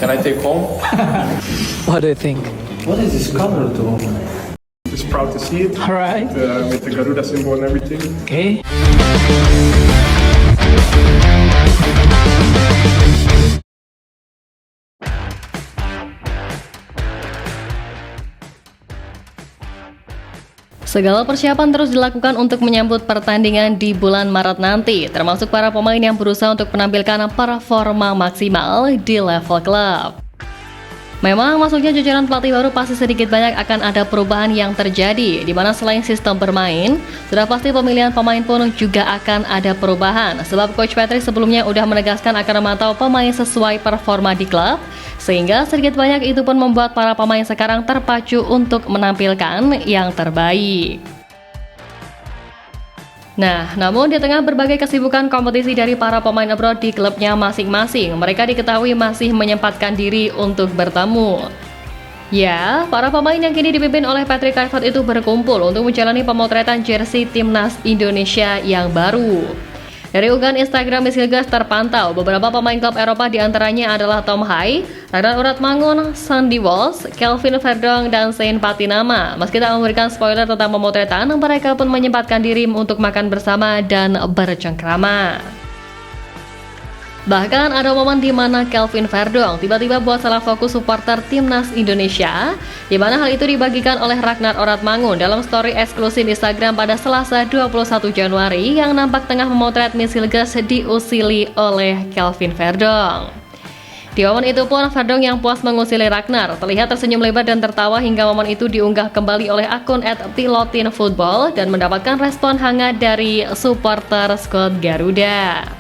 Can I take home? What do you think? What is this color though? Just proud to see it. Alright. With the Garuda symbol and everything. Okay. Segala persiapan terus dilakukan untuk menyambut pertandingan di bulan Maret nanti, termasuk para pemain yang berusaha untuk menampilkan performa maksimal di level klub. Memang masuknya jajaran pelatih baru pasti sedikit banyak akan ada perubahan yang terjadi, di mana selain sistem bermain, sudah pasti pemilihan pemain pun juga akan ada perubahan. Sebab Coach Patrick sebelumnya udah menegaskan akan memantau pemain sesuai performa di klub, sehingga sedikit banyak itu pun membuat para pemain sekarang terpacu untuk menampilkan yang terbaik. Nah, namun di tengah berbagai kesibukan kompetisi dari para pemain abroad di klubnya masing-masing, mereka diketahui masih menyempatkan diri untuk bertemu. Ya, para pemain yang kini dipimpin oleh Patrick Kluivert itu berkumpul untuk menjalani pemotretan jersey timnas Indonesia yang baru. Dari unggahan Instagram Misilgas terpantau, beberapa pemain klub Eropa diantaranya adalah Tom Hai, Ragnar Uratmangun, Sandy Walsh, Kelvin Verdong, dan Sain Patinama. Meski tak memberikan spoiler tentang pemotretan, mereka pun menyempatkan diri untuk makan bersama dan bercengkrama. Bahkan ada momen di mana Kelvin Verdong tiba-tiba buat salah fokus supporter timnas Indonesia, di mana hal itu dibagikan oleh Ragnar Uratmangun dalam story eksklusif Instagram pada Selasa 21 Januari yang nampak tengah memotret Misilgas diusili oleh Kelvin Verdong. Di momen itu pun Verdong yang puas mengusili Ragnar terlihat tersenyum lebar dan tertawa hingga momen itu diunggah kembali oleh akun @pilotinfootball dan mendapatkan respon hangat dari supporter skuad Garuda.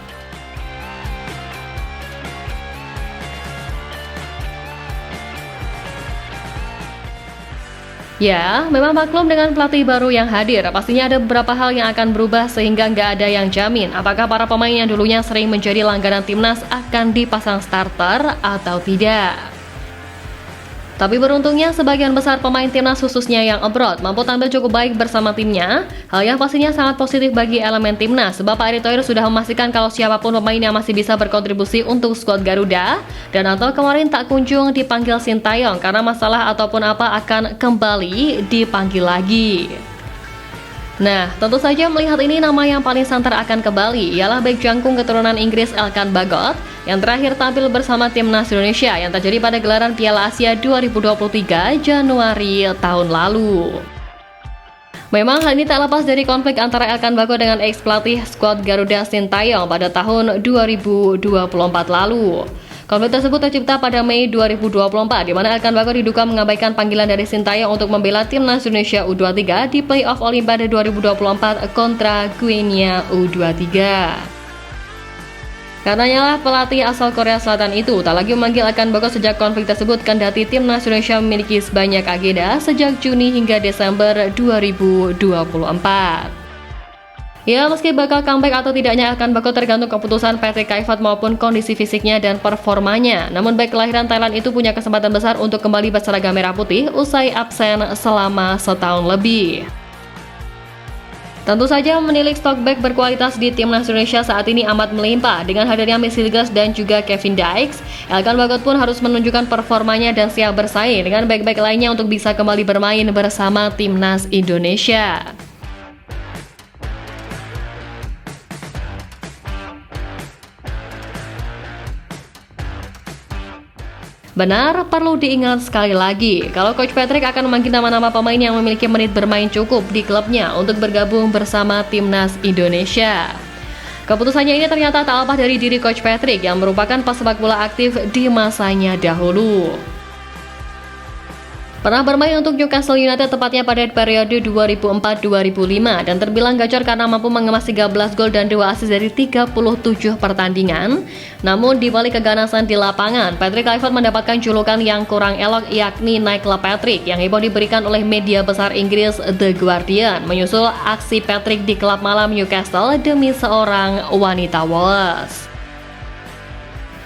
Ya, memang maklum dengan pelatih baru yang hadir, pastinya ada beberapa hal yang akan berubah sehingga nggak ada yang jamin apakah para pemain yang dulunya sering menjadi langganan timnas akan dipasang starter atau tidak. Tapi beruntungnya sebagian besar pemain timnas khususnya yang abroad mampu tampil cukup baik bersama timnya, hal yang pastinya sangat positif bagi elemen timnas sebab Pak Erick Thohir sudah memastikan kalau siapapun pemain yang masih bisa berkontribusi untuk skuad Garuda dan atau kemarin tak kunjung dipanggil Sintayong karena masalah ataupun apa akan kembali dipanggil lagi. Nah, tentu saja melihat ini nama yang paling santer akan kembali ialah bek jangkung keturunan Inggris Elkan Bagot yang terakhir tampil bersama timnas Indonesia yang terjadi pada gelaran Piala Asia 2023 Januari tahun lalu. Memang hal ini tak lepas dari konflik antara Elkan Bagot dengan ex-pelatih skuad Garuda Sintayong pada tahun 2024 lalu. Konflik tersebut tercipta pada Mei 2024, di mana Elkan Bagot diduga mengabaikan panggilan dari Sintayong untuk membela timnas Indonesia U23 di playoff Olimpiade 2024 kontra Guinea U23. Karenanya pelatih asal Korea Selatan itu tak lagi memanggil Elkan Bagot sejak konflik tersebut, kendati timnas Indonesia memiliki sebanyak agenda sejak Juni hingga Desember 2024. Ya, meski bakal comeback atau tidaknya Elkan Bagot tergantung keputusan Patrick Kluivert maupun kondisi fisiknya dan performanya. Namun bek kelahiran Thailand itu punya kesempatan besar untuk kembali berseragam merah putih usai absen selama setahun lebih. Tentu saja menilik stok bek berkualitas di timnas Indonesia saat ini amat melimpah. Dengan hadirnya Misilgas dan juga Kevin Dykes, Elkan Bagot pun harus menunjukkan performanya dan siap bersaing dengan bek-bek lainnya untuk bisa kembali bermain bersama timnas Indonesia. Benar, perlu diingat sekali lagi, kalau Coach Patrick akan memanggil nama-nama pemain yang memiliki menit bermain cukup di klubnya untuk bergabung bersama timnas Indonesia. Keputusannya ini ternyata tak lepas dari diri Coach Patrick yang merupakan pesepak bola aktif di masanya dahulu. Pernah bermain untuk Newcastle United tepatnya pada periode 2004-2005 dan terbilang gacor karena mampu mengemas 13 gol dan 2 assist dari 37 pertandingan. Namun di balik keganasan di lapangan, Patrick Kluivert mendapatkan julukan yang kurang elok yakni Nightclub Patrick yang heboh diberikan oleh media besar Inggris The Guardian menyusul aksi Patrick di klub malam Newcastle demi seorang wanita Wolves.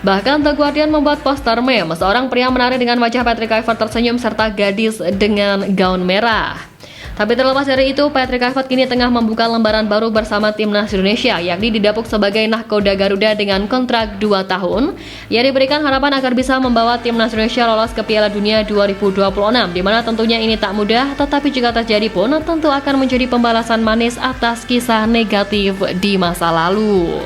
Bahkan The Guardian membuat poster meme seorang pria menari dengan wajah Patrick Kluivert tersenyum serta gadis dengan gaun merah. Tapi terlepas dari itu, Patrick Kluivert kini tengah membuka lembaran baru bersama timnas Indonesia, yakni didapuk sebagai nahkoda Garuda dengan kontrak 2 tahun. Ia diberikan harapan agar bisa membawa timnas Indonesia lolos ke Piala Dunia 2026, di mana tentunya ini tak mudah, tetapi jika terjadi pun tentu akan menjadi pembalasan manis atas kisah negatif di masa lalu.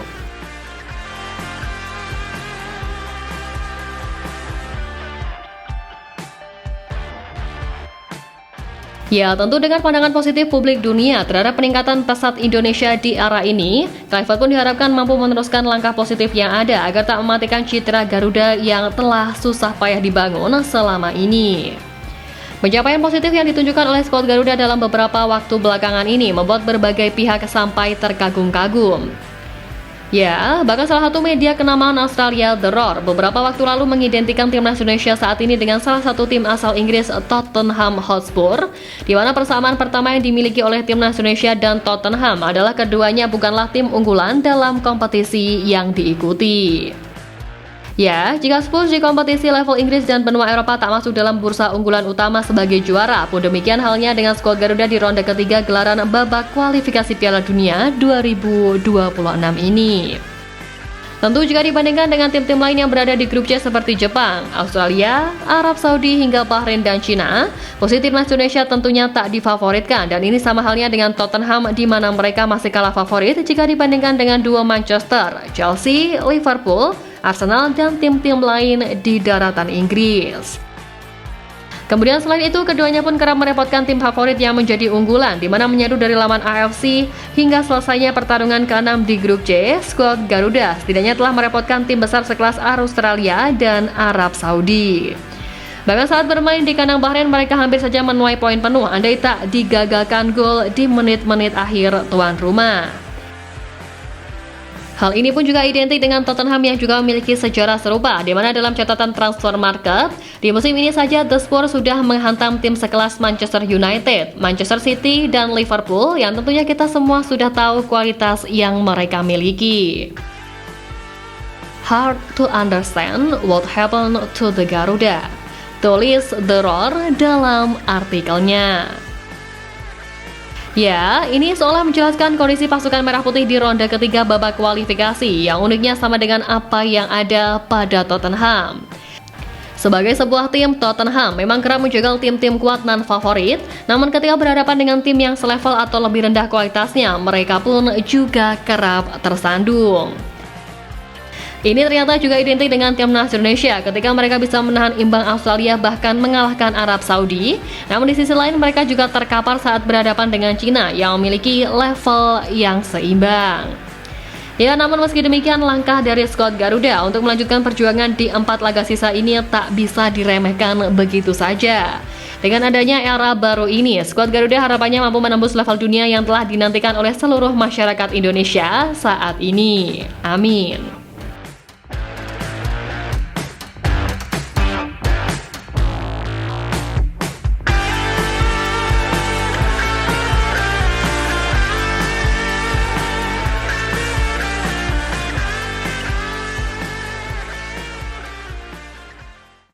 Ya, tentu dengan pandangan positif publik dunia terhadap peningkatan pesat Indonesia di era ini, Kluivert pun diharapkan mampu meneruskan langkah positif yang ada agar tak mematikan citra Garuda yang telah susah payah dibangun selama ini. Pencapaian positif yang ditunjukkan oleh skuad Garuda dalam beberapa waktu belakangan ini membuat berbagai pihak sampai terkagum-kagum. Ya, bahkan salah satu media kenamaan Australia, The Roar, beberapa waktu lalu mengidentikan timnas Indonesia saat ini dengan salah satu tim asal Inggris, Tottenham Hotspur, di mana persamaan pertama yang dimiliki oleh timnas Indonesia dan Tottenham adalah keduanya bukanlah tim unggulan dalam kompetisi yang diikuti. Ya, jika Spurs di kompetisi level Inggris dan benua Eropa tak masuk dalam bursa unggulan utama sebagai juara, pun demikian halnya dengan skuad Garuda di ronde ketiga gelaran babak kualifikasi Piala Dunia 2026 ini. Tentu jika dibandingkan dengan tim-tim lain yang berada di grup C seperti Jepang, Australia, Arab Saudi hingga Bahrain dan Cina, posisi timnas Indonesia tentunya tak difavoritkan, dan ini sama halnya dengan Tottenham di mana mereka masih kalah favorit jika dibandingkan dengan dua Manchester, Chelsea, Liverpool, Arsenal, dan tim-tim lain di daratan Inggris. Kemudian selain itu, keduanya pun kerap merepotkan tim favorit yang menjadi unggulan, di mana menyadu dari lawan AFC hingga selesainya pertarungan ke-6 di grup C. Skuad Garuda setidaknya telah merepotkan tim besar sekelas Australia dan Arab Saudi. Bahkan saat bermain di kandang Bahrain, mereka hampir saja menuai poin penuh andai tak digagalkan gol di menit-menit akhir tuan rumah. Hal ini pun juga identik dengan Tottenham yang juga memiliki sejarah serupa, di mana dalam catatan transfer market, di musim ini saja The Spurs sudah menghantam tim sekelas Manchester United, Manchester City, dan Liverpool yang tentunya kita semua sudah tahu kualitas yang mereka miliki. Hard to understand what happened to the Garuda, tulis The Roar dalam artikelnya. Ya, ini seolah menjelaskan kondisi pasukan Merah Putih di ronde ketiga babak kualifikasi yang uniknya sama dengan apa yang ada pada Tottenham. Sebagai sebuah tim, Tottenham memang kerap menjegal tim-tim kuat non-favorit, namun ketika berhadapan dengan tim yang selevel atau lebih rendah kualitasnya, mereka pun juga kerap tersandung. Ini ternyata juga identik dengan timnas Indonesia ketika mereka bisa menahan imbang Australia bahkan mengalahkan Arab Saudi. Namun di sisi lain mereka juga terkapar saat berhadapan dengan Cina yang memiliki level yang seimbang. Ya, namun meski demikian langkah dari skuad Garuda untuk melanjutkan perjuangan di 4 laga sisa ini tak bisa diremehkan begitu saja. Dengan adanya era baru ini, skuad Garuda harapannya mampu menembus level dunia yang telah dinantikan oleh seluruh masyarakat Indonesia saat ini. Amin.